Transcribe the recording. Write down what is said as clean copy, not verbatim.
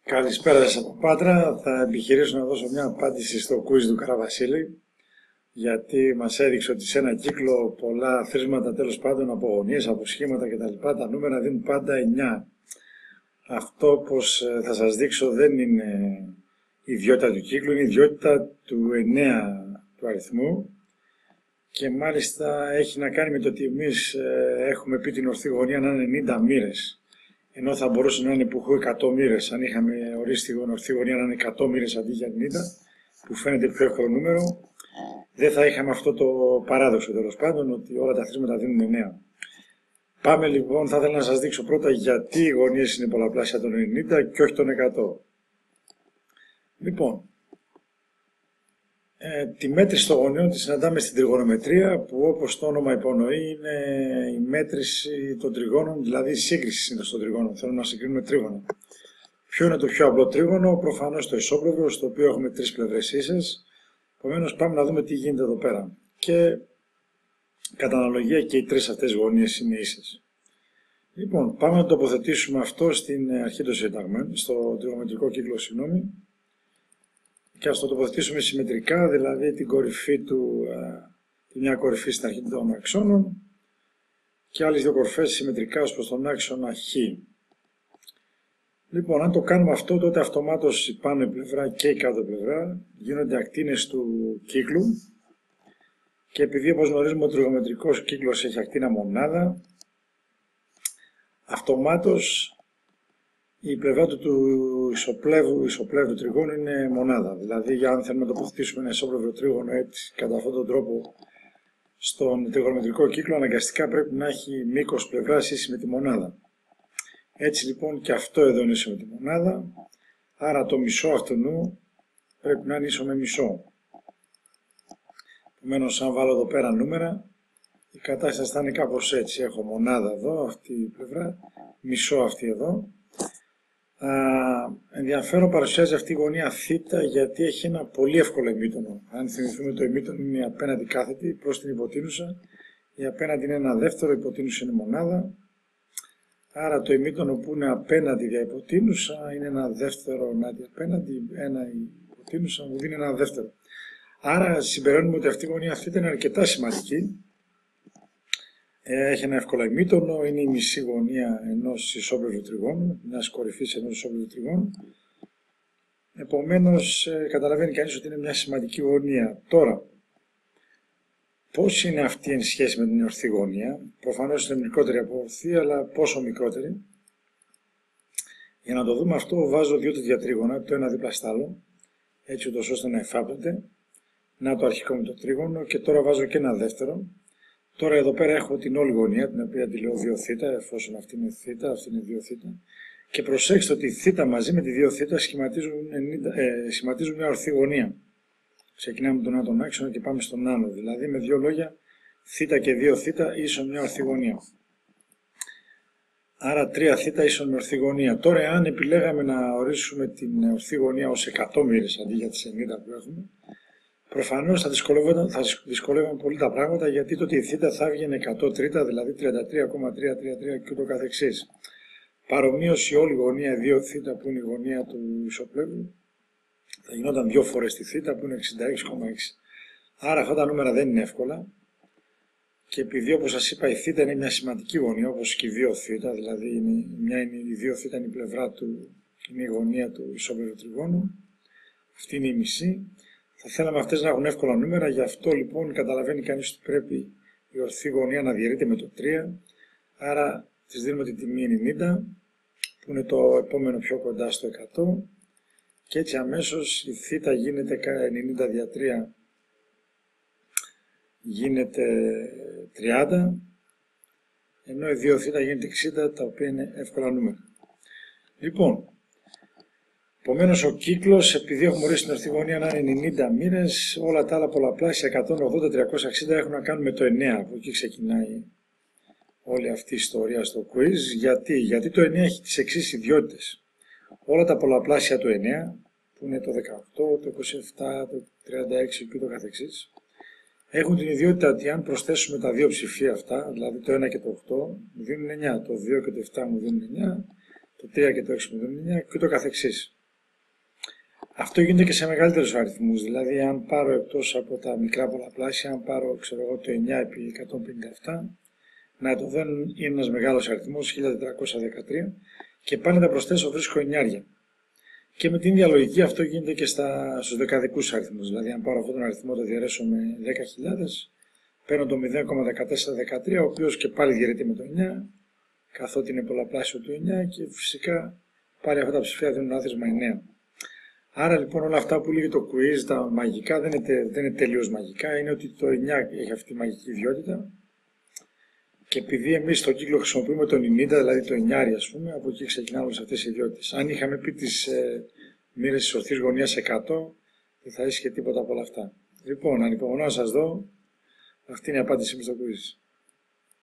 Καλησπέρα σας από Πάτρα. Θα επιχειρήσω να δώσω μια απάντηση στο quiz του Καραβασίλη, γιατί μας έδειξε ότι σε ένα κύκλο πολλά θρίσματα, τέλος πάντων, από γωνίες, από σχήματα κτλ. Τα νούμερα δίνουν πάντα 9. Αυτό, όπως θα σας δείξω, δεν είναι η ιδιότητα του κύκλου, είναι η ιδιότητα του 9 του αριθμού, και μάλιστα έχει να κάνει με το ότι εμείς έχουμε πει την ορθή γωνία να είναι 90 μοίρες. Ενώ θα μπορούσε να είναι που έχω 100 μοίρες, αν είχαμε ορίσει την ορθή γωνία να είναι 100 μοίρες αντί για 90, που φαίνεται πιο εύκολο νούμερο, δεν θα είχαμε αυτό το παράδοξο, τέλος πάντων, ότι όλα τα θρίσματα δίνουν 9. Πάμε λοιπόν, θα ήθελα να σας δείξω πρώτα γιατί οι γωνίες είναι πολλαπλάσια των 90 και όχι των 100. Λοιπόν, τη μέτρηση των γωνιών τη συναντάμε στην τριγωνομετρία, που όπως το όνομα υπονοεί είναι η μέτρηση των τριγώνων, δηλαδή η σύγκριση συνήθως των τριγώνων. Θέλουμε να συγκρίνουμε τρίγωνα. Ποιο είναι το πιο απλό τρίγωνο? Προφανώς το ισόπλευρο, στο οποίο έχουμε τρεις πλευρές ίσες. Επομένως πάμε να δούμε τι γίνεται εδώ πέρα. Και κατά αναλογία και οι τρεις αυτές γωνίες είναι ίσες. Λοιπόν, πάμε να τοποθετήσουμε αυτό στην αρχή των συνταγμένων, στο τριγωνομετρικό κύκλο, συγγνώμη. Και ας το τοποθετήσουμε συμμετρικά, δηλαδή την κορυφή του, τη μια κορυφή στην αρχή των αξώνων και άλλες δύο κορυφές συμμετρικά ως προς τον άξονα χ. Λοιπόν, αν το κάνουμε αυτό, τότε αυτομάτως η πάνω πλευρά και η κάτω πλευρά γίνονται ακτίνες του κύκλου, και επειδή, όπως γνωρίζουμε, ο τριγωνομετρικός κύκλος έχει ακτίνα μονάδα, αυτομάτως η πλευρά του ισοπλεύρου τριγώνου είναι μονάδα. Δηλαδή, για αν θέλουμε να τοποθετήσουμε ένα ισόπλευρο τρίγωνο έτσι, κατά αυτόν τον τρόπο, στον τριγωνομετρικό κύκλο, αναγκαστικά πρέπει να έχει μήκος πλευράς ίση με τη μονάδα. Έτσι λοιπόν και αυτό εδώ είναι ίσο με τη μονάδα, άρα το μισό αυτού πρέπει να είναι ίσο με μισό. Επομένως, αν βάλω εδώ πέρα νούμερα, η κατάσταση θα είναι κάπως έτσι. Έχω μονάδα εδώ, αυτή η πλευρά, μισό αυτή εδώ. Ενδιαφέρον παρουσιάζει αυτή η γωνία θ, γιατί έχει ένα πολύ εύκολο ημίτονο. Αν θυμηθούμε, το ημίτονο είναι η απέναντι κάθετη προς την υποτείνουσα, η απέναντι είναι ένα δεύτερο, η υποτείνουσα είναι μονάδα. Άρα το ημίτονο που είναι απέναντι για υποτείνουσα είναι ένα δεύτερο απέναντι, ένα υποτείνουσα μου δίνει ένα δεύτερο. Άρα συμπεραίνουμε ότι αυτή η γωνία θ είναι αρκετά σημαντική. Έχει ένα εύκολο ημίτονο, είναι η μισή γωνία ενός ισόπλευρου τριγώνου, μιας κορυφής ενός ισόπλευρου τριγώνου. Επομένως, καταλαβαίνει κανείς ότι είναι μια σημαντική γωνία. Τώρα, πώς είναι αυτή εν σχέση με την ορθή γωνία? Προφανώς είναι μικρότερη από ορθή, αλλά πόσο μικρότερη? Για να το δούμε αυτό, βάζω δύο τέτοια τρίγωνα, το ένα δίπλα στο άλλο, έτσι ούτως ώστε να εφάπτονται. Να το αρχικό με το τρίγωνο, και τώρα βάζω και ένα δεύτερο. Τώρα εδώ πέρα έχω την όλη γωνία, την οποία τη λέω 2θ, εφόσον αυτή είναι θ, αυτή είναι 2θ. Και προσέξτε ότι η θ μαζί με τη 2θ σχηματίζουν μια ορθή γωνία. Ξεκινάμε τον ένα τον άξονα και πάμε στον άλλο. Δηλαδή, με δύο λόγια, θ και 2θ ίσον μια ορθή γωνία. Άρα 3θ ίσον μια ορθή γωνία. Τώρα, αν επιλέγαμε να ορίσουμε την ορθή γωνία ως 100 μοίρες αντί για τις 90 που έχουμε, προφανώς θα δυσκολεύαμε πολύ τα πράγματα, γιατί τότε η θ θα έβγαινε 100 τρίτα, δηλαδή 33,333 και ούτω καθεξής. Παρομοίως, η όλη γωνία 2θ, που είναι η γωνία του ισοπλεύρου, θα γινόταν 2 φορές τη θ, που είναι 66,6. Άρα αυτά τα νούμερα δεν είναι εύκολα, και επειδή, όπως σας είπα, η θ είναι μια σημαντική γωνία, όπως και η 2θ, δηλαδή η 2θ είναι η πλευρά του, είναι η γωνία του ισόπλευρου τριγώνου, αυτή είναι η μισή. Θα θέλαμε αυτές να έχουν εύκολα νούμερα, γι' αυτό λοιπόν καταλαβαίνει κανείς ότι πρέπει η ορθή γωνία να διαιρείται με το 3, άρα της δίνουμε τη τιμή 90, που είναι το επόμενο πιο κοντά στο 100, και έτσι αμέσως η θ γίνεται 90 δια 3, γίνεται 30, ενώ η 2θ γίνεται 60, τα οποία είναι εύκολα νούμερα. Λοιπόν, επομένως ο κύκλος, επειδή έχουμε ορίσει την ορθή γωνία να είναι 90 μοίρες, όλα τα άλλα πολλαπλάσια 180-360 έχουν να κάνουν με το 9. Από εκεί ξεκινάει όλη αυτή η ιστορία στο quiz. Γιατί το 9 έχει τις εξής ιδιότητες. Όλα τα πολλαπλάσια του 9, που είναι το 18, το 27, το 36 και ούτω καθεξής, έχουν την ιδιότητα ότι αν προσθέσουμε τα δύο ψηφία αυτά, δηλαδή το 1 και το 8, μου δίνουν 9, το 2 και το 7 μου δίνουν 9, το 3 και το 6 μου δίνουν 9 και ούτω καθεξής. Αυτό γίνεται και σε μεγαλύτερους αριθμούς. Δηλαδή, αν πάρω εκτός από τα μικρά πολλαπλάσια, αν πάρω ξέρω εγώ, το 9 επί 157, να το δεν είναι ένας μεγάλος αριθμός, 1413, και πάλι να προσθέσω βρίσκω εννιάρια. Και με την ίδια λογική αυτό γίνεται και στους δεκαδικούς αριθμούς. Δηλαδή, αν πάρω αυτόν τον αριθμό, το διαιρέσω με 10.000, παίρνω το 0,1413, ο οποίος και πάλι διαιρείται με το 9, καθότι είναι πολλαπλάσιο του 9, και φυσικά πάλι αυτά τα ψηφία δίνουν άθροισμα 9. Άρα λοιπόν όλα αυτά που λέγει το quiz, τα μαγικά, δεν είναι τελείως μαγικά, είναι ότι το 9 έχει αυτή τη μαγική ιδιότητα. Και επειδή εμείς στον κύκλο χρησιμοποιούμε το 90, δηλαδή το 9, ας πούμε, από εκεί ξεκινάμε όλες αυτές οι ιδιότητες. Αν είχαμε πει τις μοίρες της ορθής γωνίας 100, δεν θα ίσχυε τίποτα από όλα αυτά. Λοιπόν, ανυπομονώ να σας δω. Αυτή είναι η απάντησή μου στο quiz.